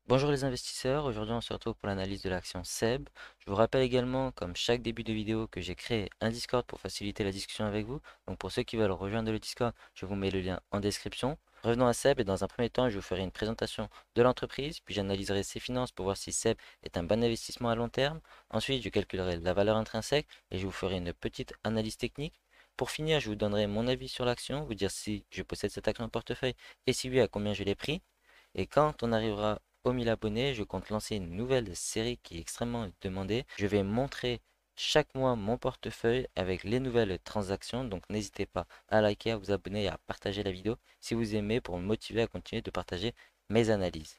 Bonjour les investisseurs, aujourd'hui on se retrouve pour l'analyse de l'action SEB. Je vous rappelle également, comme chaque début de vidéo, que j'ai créé un Discord pour faciliter la discussion avec vous. Donc pour ceux qui veulent rejoindre le Discord, je vous mets le lien en description. Revenons à SEB et dans un premier temps, je vous ferai une présentation de l'entreprise, puis j'analyserai ses finances pour voir si SEB est un bon investissement à long terme. Ensuite, je calculerai la valeur intrinsèque et je vous ferai une petite analyse technique. Pour finir, je vous donnerai mon avis sur l'action, vous dire si je possède cette action en portefeuille et si oui, à combien je l'ai pris. Et quand on arrivera aux 1000 abonnés, je compte lancer une nouvelle série qui est extrêmement demandée. Je vais montrer chaque mois mon portefeuille avec les nouvelles transactions. Donc n'hésitez pas à liker, à vous abonner et à partager la vidéo si vous aimez pour me motiver à continuer de partager mes analyses.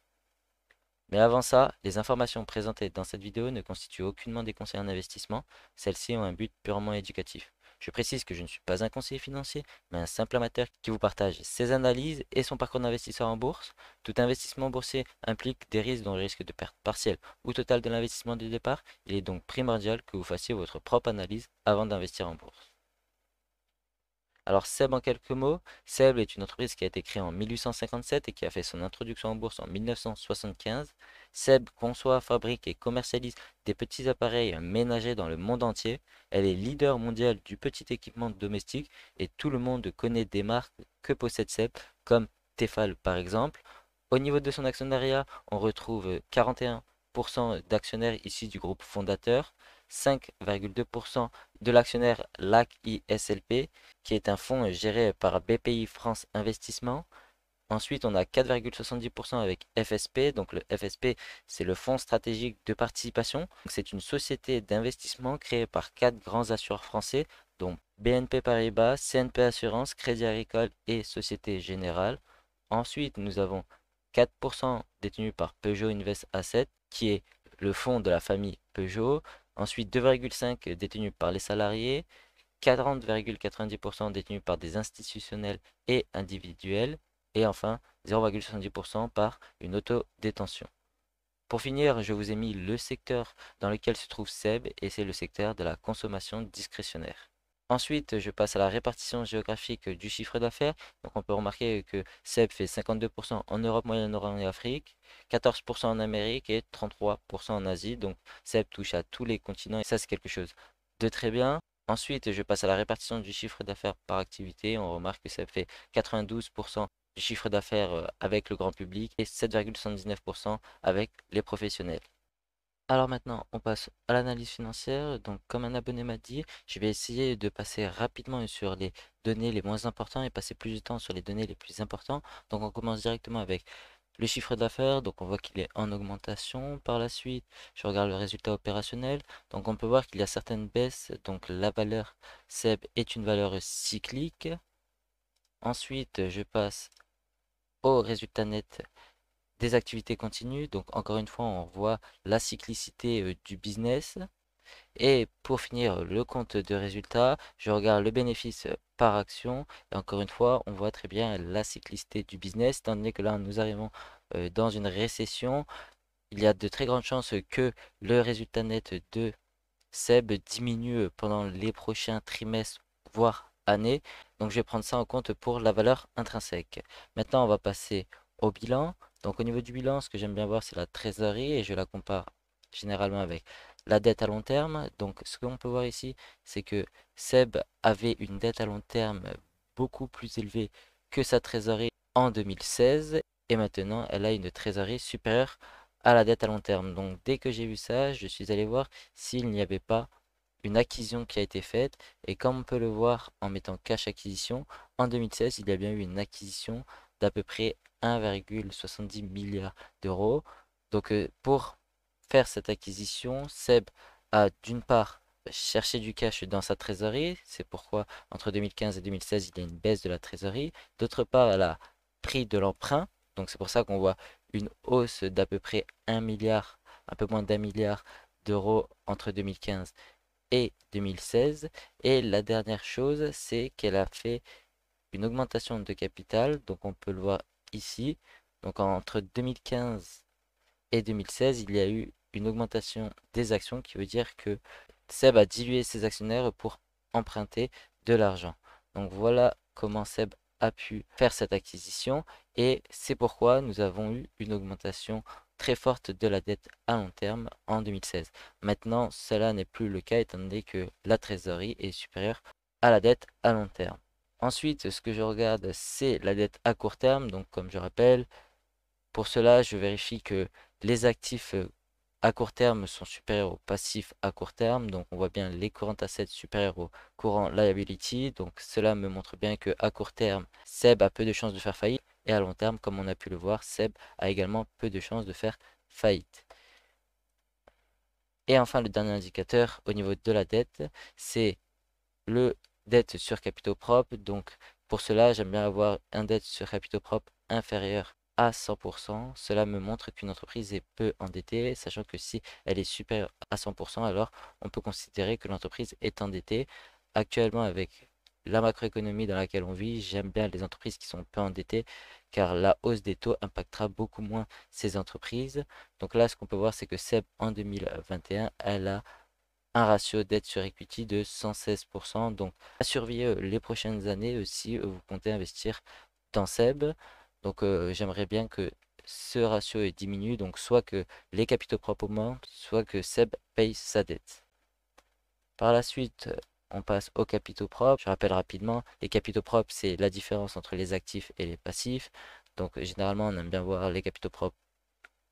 Mais avant ça, les informations présentées dans cette vidéo ne constituent aucunement des conseils en investissement. Celles-ci ont un but purement éducatif. Je précise que je ne suis pas un conseiller financier, mais un simple amateur qui vous partage ses analyses et son parcours d'investisseur en bourse. Tout investissement boursier implique des risques dont le risque de perte partielle ou totale de l'investissement de départ. Il est donc primordial que vous fassiez votre propre analyse avant d'investir en bourse. Alors SEB en quelques mots, SEB est une entreprise qui a été créée en 1857 et qui a fait son introduction en bourse en 1975. SEB conçoit, fabrique et commercialise des petits appareils ménagers dans le monde entier. Elle est leader mondial du petit équipement domestique et tout le monde connaît des marques que possède SEB comme Tefal par exemple. Au niveau de son actionnariat, on retrouve 41% d'actionnaires issus du groupe fondateur, 5,2% de l'actionnaire LAC ISLP, qui est un fonds géré par BPI France Investissement. Ensuite, on a 4,70% avec FSP. Donc le FSP, c'est le fonds stratégique de participation. C'est une société d'investissement créée par quatre grands assureurs français, dont BNP Paribas, CNP Assurance, Crédit Agricole et Société Générale. Ensuite, nous avons 4% détenu par Peugeot Invest Asset, qui est le fonds de la famille Peugeot. Ensuite, 2,5% détenu par les salariés, 40,90% détenus par des institutionnels et individuels, et enfin 0,70% par une autodétention. Pour finir, je vous ai mis le secteur dans lequel se trouve SEB, et c'est le secteur de la consommation discrétionnaire. Ensuite, je passe à la répartition géographique du chiffre d'affaires. Donc, on peut remarquer que SEB fait 52% en Europe, Moyen-Orient et Afrique, 14% en Amérique et 33% en Asie. Donc, SEB touche à tous les continents et ça, c'est quelque chose de très bien. Ensuite, je passe à la répartition du chiffre d'affaires par activité. On remarque que SEB fait 92% du chiffre d'affaires avec le grand public et 7,79% avec les professionnels. Alors maintenant, on passe à l'analyse financière. Donc, comme un abonné m'a dit, je vais essayer de passer rapidement sur les données les moins importantes et passer plus de temps sur les données les plus importantes. Donc, on commence directement avec le chiffre d'affaires. Donc, on voit qu'il est en augmentation. Par la suite, je regarde le résultat opérationnel. Donc, on peut voir qu'il y a certaines baisses. Donc, la valeur SEB est une valeur cyclique. Ensuite, je passe au résultat net des activités continues. Donc encore une fois, on voit la cyclicité du business. Et pour finir le compte de résultat, je regarde le bénéfice par action. Et encore une fois, on voit très bien la cyclicité du business. Étant donné que là, nous arrivons dans une récession, il y a de très grandes chances que le résultat net de SEB diminue pendant les prochains trimestres, voire années. Donc je vais prendre ça en compte pour la valeur intrinsèque. Maintenant, on va passer au bilan. Donc au niveau du bilan, ce que j'aime bien voir, c'est la trésorerie et je la compare généralement avec la dette à long terme. Donc ce qu'on peut voir ici, c'est que SEB avait une dette à long terme beaucoup plus élevée que sa trésorerie en 2016 et maintenant elle a une trésorerie supérieure à la dette à long terme. Donc dès que j'ai vu ça, je suis allé voir s'il n'y avait pas une acquisition qui a été faite. Et comme on peut le voir en mettant cash acquisition, en 2016, il y a bien eu une acquisition d'à peu près 1,70 milliard d'euros. Donc pour faire cette acquisition, Seb a d'une part cherché du cash dans sa trésorerie. C'est pourquoi entre 2015 et 2016, il y a une baisse de la trésorerie. D'autre part, elle a pris de l'emprunt. Donc c'est pour ça qu'on voit une hausse d'à peu près 1 milliard, un peu moins d'un milliard d'euros entre 2015 et 2016. Et la dernière chose, c'est qu'elle a fait une augmentation de capital. Donc on peut le voir ici. Donc entre 2015 et 2016, il y a eu une augmentation des actions qui veut dire que Seb a dilué ses actionnaires pour emprunter de l'argent. Donc voilà comment Seb a pu faire cette acquisition et c'est pourquoi nous avons eu une augmentation très forte de la dette à long terme en 2016. Maintenant, cela n'est plus le cas étant donné que la trésorerie est supérieure à la dette à long terme. Ensuite, ce que je regarde, c'est la dette à court terme. Donc, comme je rappelle, pour cela, je vérifie que les actifs à court terme sont supérieurs aux passifs à court terme. Donc, on voit bien les current assets supérieurs aux current liability. Donc, cela me montre bien que à court terme, SEB a peu de chances de faire faillite. Et à long terme, comme on a pu le voir, SEB a également peu de chances de faire faillite. Et enfin, le dernier indicateur au niveau de la dette, c'est le dette sur capitaux propres. Donc, pour cela, j'aime bien avoir un dette sur capitaux propres inférieur à 100%. Cela me montre qu'une entreprise est peu endettée, sachant que si elle est supérieure à 100%, alors on peut considérer que l'entreprise est endettée. Actuellement, avec la macroéconomie dans laquelle on vit, j'aime bien les entreprises qui sont peu endettées, car la hausse des taux impactera beaucoup moins ces entreprises. Donc là, ce qu'on peut voir, c'est que SEB en 2021, elle a un ratio dette sur equity de 116%. Donc, à surveiller les prochaines années si vous comptez investir dans SEB. Donc, j'aimerais bien que ce ratio diminue. Donc, soit que les capitaux propres augmentent, soit que SEB paye sa dette. Par la suite, on passe aux capitaux propres. Je rappelle rapidement, les capitaux propres, c'est la différence entre les actifs et les passifs. Donc, généralement, on aime bien voir les capitaux propres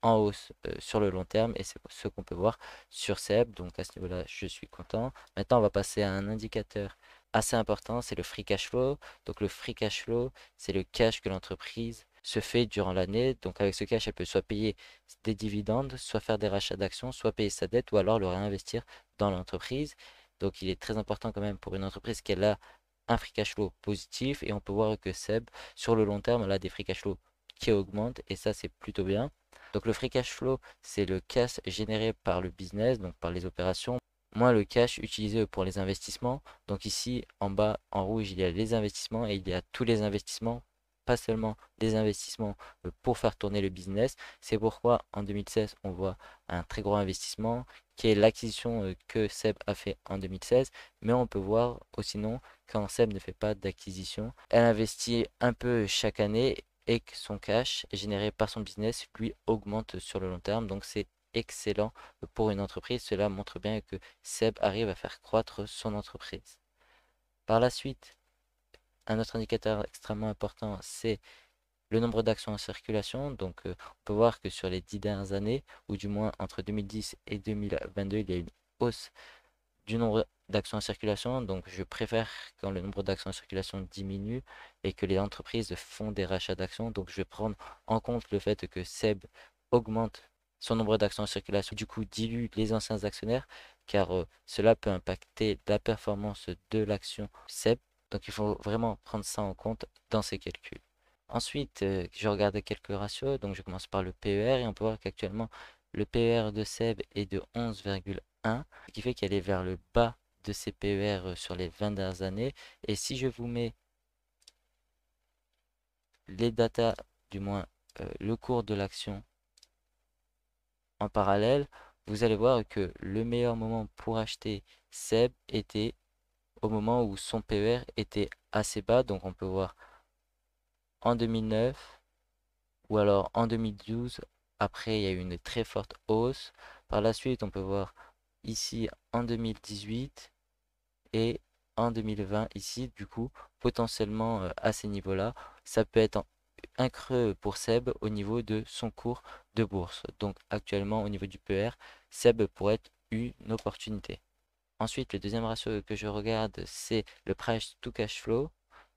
en hausse sur le long terme et c'est ce qu'on peut voir sur SEB. Donc à ce niveau-là, je suis content. Maintenant, on va passer à un indicateur assez important, c'est le free cash flow. Donc le free cash flow, c'est le cash que l'entreprise se fait durant l'année. Donc avec ce cash, elle peut soit payer des dividendes, soit faire des rachats d'actions, soit payer sa dette ou alors le réinvestir dans l'entreprise. Donc il est très important quand même pour une entreprise qu'elle a un free cash flow positif et on peut voir que SEB, sur le long terme, elle a des free cash flow qui augmentent et ça c'est plutôt bien. Donc le free cash flow, c'est le cash généré par le business, donc par les opérations, moins le cash utilisé pour les investissements. Donc ici, en bas, en rouge, il y a les investissements et il y a tous les investissements, pas seulement des investissements pour faire tourner le business. C'est pourquoi en 2016, on voit un très gros investissement qui est l'acquisition que SEB a fait en 2016. Mais on peut voir aussi non quand SEB ne fait pas d'acquisition. Elle investit un peu chaque année et que son cash généré par son business lui augmente sur le long terme. Donc c'est excellent pour une entreprise. Cela montre bien que Seb arrive à faire croître son entreprise. Par la suite, un autre indicateur extrêmement important, c'est le nombre d'actions en circulation. Donc on peut voir que sur les 10 dernières années, ou du moins entre 2010 et 2022, il y a une hausse du nombre d'actions en circulation. Donc, je préfère quand le nombre d'actions en circulation diminue et que les entreprises font des rachats d'actions. Donc, je vais prendre en compte le fait que SEB augmente son nombre d'actions en circulation, du coup dilue les anciens actionnaires, car cela peut impacter la performance de l'action SEB. Donc, il faut vraiment prendre ça en compte dans ces calculs. Ensuite, je regarde quelques ratios. Donc, je commence par le PER et on peut voir qu'actuellement, le PER de SEB est de 11,1, ce qui fait qu'elle est vers le bas de ses PER sur les 20 dernières années. Et si je vous mets les datas, du moins le cours de l'action en parallèle, vous allez voir que le meilleur moment pour acheter SEB était au moment où son PER était assez bas. Donc, on peut voir en 2009 ou alors en 2012. Après, il y a eu une très forte hausse. Par la suite, on peut voir ici en 2018 et en 2020 ici, du coup, potentiellement à ces niveaux-là, ça peut être un creux pour Seb au niveau de son cours de bourse. Donc actuellement, au niveau du PER, Seb pourrait être une opportunité. Ensuite, le deuxième ratio que je regarde, c'est le price to cash flow.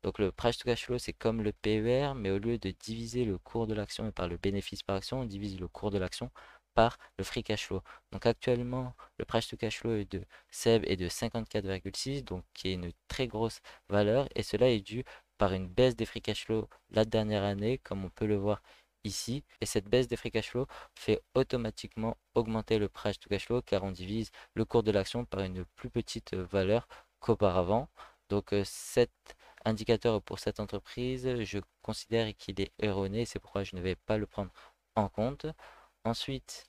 Donc le price to cash flow, c'est comme le PER, mais au lieu de diviser le cours de l'action par le bénéfice par action, on divise le cours de l'action par le free cash flow. Donc actuellement, le price to cash flow de SEB est de 54,6, donc qui est une très grosse valeur, et cela est dû par une baisse des free cash flow la dernière année, comme on peut le voir ici. Et cette baisse des free cash flow fait automatiquement augmenter le price to cash flow car on divise le cours de l'action par une plus petite valeur qu'auparavant. Donc cet indicateur pour cette entreprise, je considère qu'il est erroné, c'est pourquoi je ne vais pas le prendre en compte. Ensuite,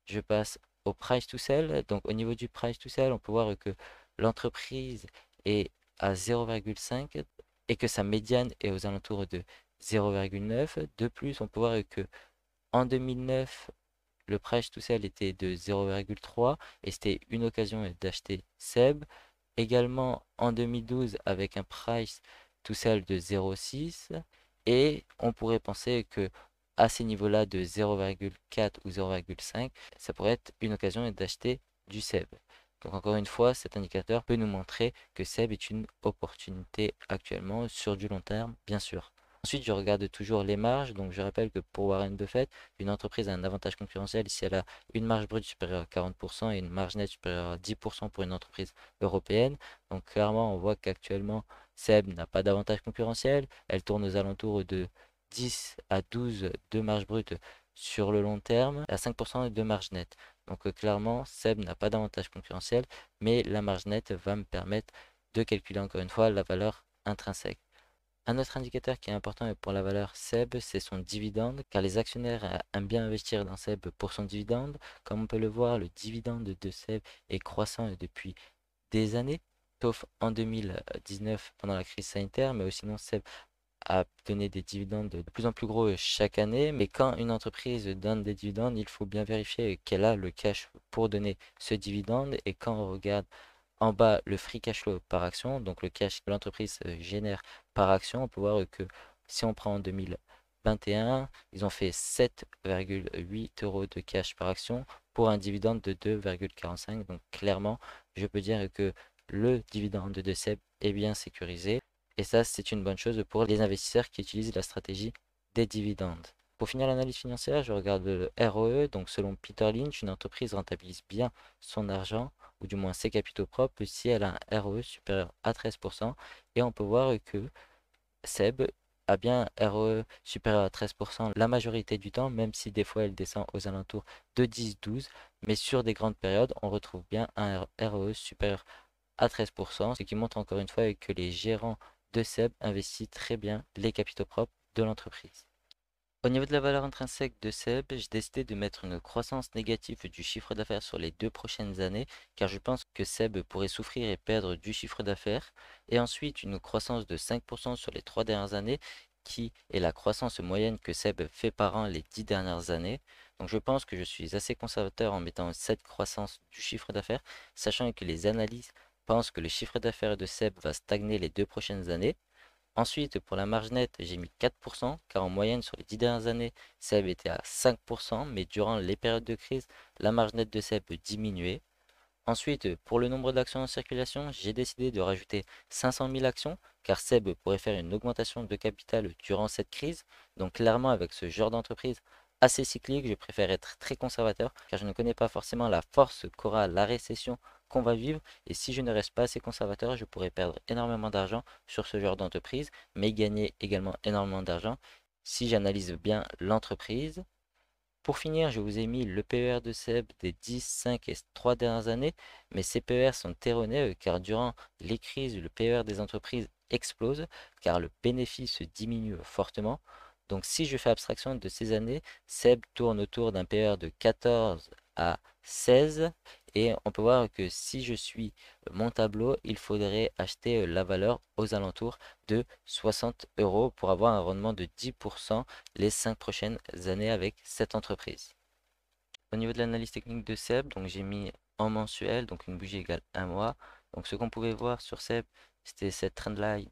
je passe au price to sell. Donc au niveau du price to sell, on peut voir que l'entreprise est à 0,5 et que sa médiane est aux alentours de 0,9. De plus, on peut voir que En 2009, le price to sell était de 0,3 et c'était une occasion d'acheter SEB. Également en 2012 avec un price to sell de 0,6 et on pourrait penser que à ces niveaux-là de 0,4 ou 0,5, ça pourrait être une occasion d'acheter du SEB. Donc encore une fois, cet indicateur peut nous montrer que SEB est une opportunité actuellement sur du long terme, bien sûr. Ensuite, je regarde toujours les marges. Donc, je rappelle que pour Warren Buffett, une entreprise a un avantage concurrentiel si elle a une marge brute supérieure à 40% et une marge nette supérieure à 10% pour une entreprise européenne. Donc, clairement, on voit qu'actuellement, SEB n'a pas d'avantage concurrentiel. Elle tourne aux alentours de 10 à 12 de marge brute sur le long terme, à 5% de marge nette. Donc, clairement, SEB n'a pas d'avantage concurrentiel, mais la marge nette va me permettre de calculer encore une fois la valeur intrinsèque. Un autre indicateur qui est important pour la valeur SEB, c'est son dividende, car les actionnaires aiment bien investir dans SEB pour son dividende. Comme on peut le voir, le dividende de SEB est croissant depuis des années, sauf en 2019 pendant la crise sanitaire, mais sinon SEB a donné des dividendes de plus en plus gros chaque année. Mais quand une entreprise donne des dividendes, il faut bien vérifier qu'elle a le cash pour donner ce dividende. Et quand on regarde en bas, le free cash flow par action, donc le cash que l'entreprise génère par action, on peut voir que si on prend en 2021, ils ont fait 7,8 euros de cash par action pour un dividende de 2,45. Donc clairement, je peux dire que le dividende de SEB est bien sécurisé. Et ça, c'est une bonne chose pour les investisseurs qui utilisent la stratégie des dividendes. Pour finir l'analyse financière, je regarde le ROE. Donc selon Peter Lynch, une entreprise rentabilise bien son argent ou du moins ses capitaux propres, si elle a un ROE supérieur à 13%. Et on peut voir que SEB a bien un ROE supérieur à 13% la majorité du temps, même si des fois elle descend aux alentours de 10-12. Mais sur des grandes périodes, on retrouve bien un ROE supérieur à 13%, ce qui montre encore une fois que les gérants de SEB investissent très bien les capitaux propres de l'entreprise. Au niveau de la valeur intrinsèque de SEB, j'ai décidé de mettre une croissance négative du chiffre d'affaires sur les 2 prochaines années, car je pense que SEB pourrait souffrir et perdre du chiffre d'affaires, et ensuite une croissance de 5% sur les 3 dernières années, qui est la croissance moyenne que SEB fait par an les 10 dernières années. Donc je pense que je suis assez conservateur en mettant cette croissance du chiffre d'affaires, sachant que les analyses pensent que le chiffre d'affaires de SEB va stagner les 2 prochaines années. Ensuite, pour la marge nette, j'ai mis 4%, car en moyenne, sur les 10 dernières années, SEB était à 5%, mais durant les périodes de crise, la marge nette de SEB diminuait. Ensuite, pour le nombre d'actions en circulation, j'ai décidé de rajouter 500 000 actions, car SEB pourrait faire une augmentation de capital durant cette crise. Donc clairement, avec ce genre d'entreprise assez cyclique, je préfère être très conservateur, car je ne connais pas forcément la force qu'aura la récession qu'on va vivre. Et si je ne reste pas assez conservateur, je pourrais perdre énormément d'argent sur ce genre d'entreprise, mais gagner également énormément d'argent si j'analyse bien l'entreprise. Pour finir, je vous ai mis le PER de SEB des 10, 5 et 3 dernières années, mais ces PER sont erronés car durant les crises, le PER des entreprises explose car le bénéfice diminue fortement. Donc si je fais abstraction de ces années, SEB tourne autour d'un PER de 14 à 16 et on peut voir que si je suis mon tableau, il faudrait acheter la valeur aux alentours de 60 euros pour avoir un rendement de 10% les 5 prochaines années avec cette entreprise. Au niveau de l'analyse technique de SEB, donc j'ai mis en mensuel, donc une bougie égale un mois. Donc ce qu'on pouvait voir sur SEB, c'était cette trendline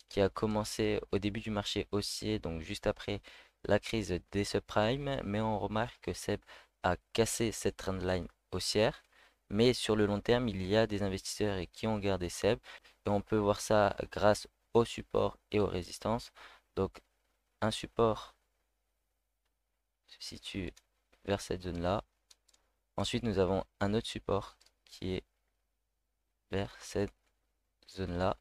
qui a commencé au début du marché haussier, donc juste après la crise des subprimes, mais on remarque que SEB a cassé cette trendline haussière. Mais sur le long terme, il y a des investisseurs qui ont gardé SEB, et on peut voir ça grâce au support et aux résistances. Donc un support se situe vers cette zone-là. Ensuite, nous avons un autre support qui est vers cette zone-là.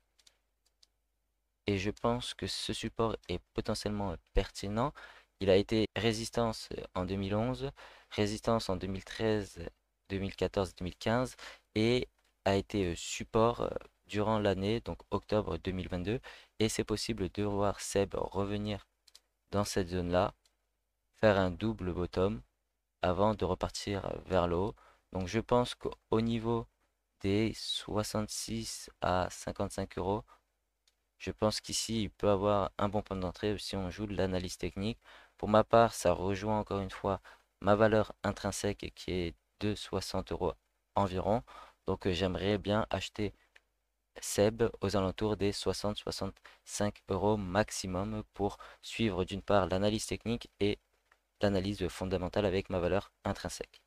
Et je pense que ce support est potentiellement pertinent. Il a été résistance en 2011, résistance en 2013, 2014, 2015 et a été support durant l'année, donc octobre 2022. Et c'est possible de voir SEB revenir dans cette zone-là, faire un double bottom avant de repartir vers le haut. Donc je pense qu'au niveau des 66 à 55 euros, je pense qu'ici il peut avoir un bon point d'entrée si on joue de l'analyse technique Pour ma part, ça rejoint encore une fois ma valeur intrinsèque qui est de 60 euros environ. Donc j'aimerais bien acheter SEB aux alentours des 60-65 euros maximum pour suivre d'une part l'analyse technique et l'analyse fondamentale avec ma valeur intrinsèque.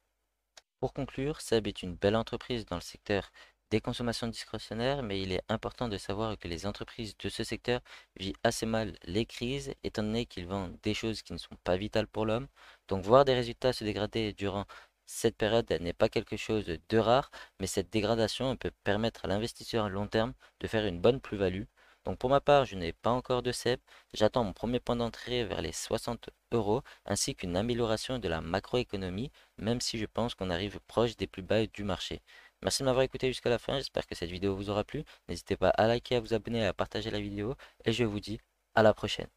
Pour conclure, SEB est une belle entreprise dans le secteur des consommations discrétionnaires, mais il est important de savoir que les entreprises de ce secteur vivent assez mal les crises, étant donné qu'ils vendent des choses qui ne sont pas vitales pour l'homme. Donc voir des résultats se dégrader durant cette période n'est pas quelque chose de rare, mais cette dégradation peut permettre à l'investisseur à long terme de faire une bonne plus-value. Donc pour ma part, je n'ai pas encore de SEB, j'attends mon premier point d'entrée vers les 60 euros, ainsi qu'une amélioration de la macroéconomie, même si je pense qu'on arrive proche des plus bas du marché. Merci de m'avoir écouté jusqu'à la fin, j'espère que cette vidéo vous aura plu. N'hésitez pas à liker, à vous abonner et à partager la vidéo. Et je vous dis à la prochaine.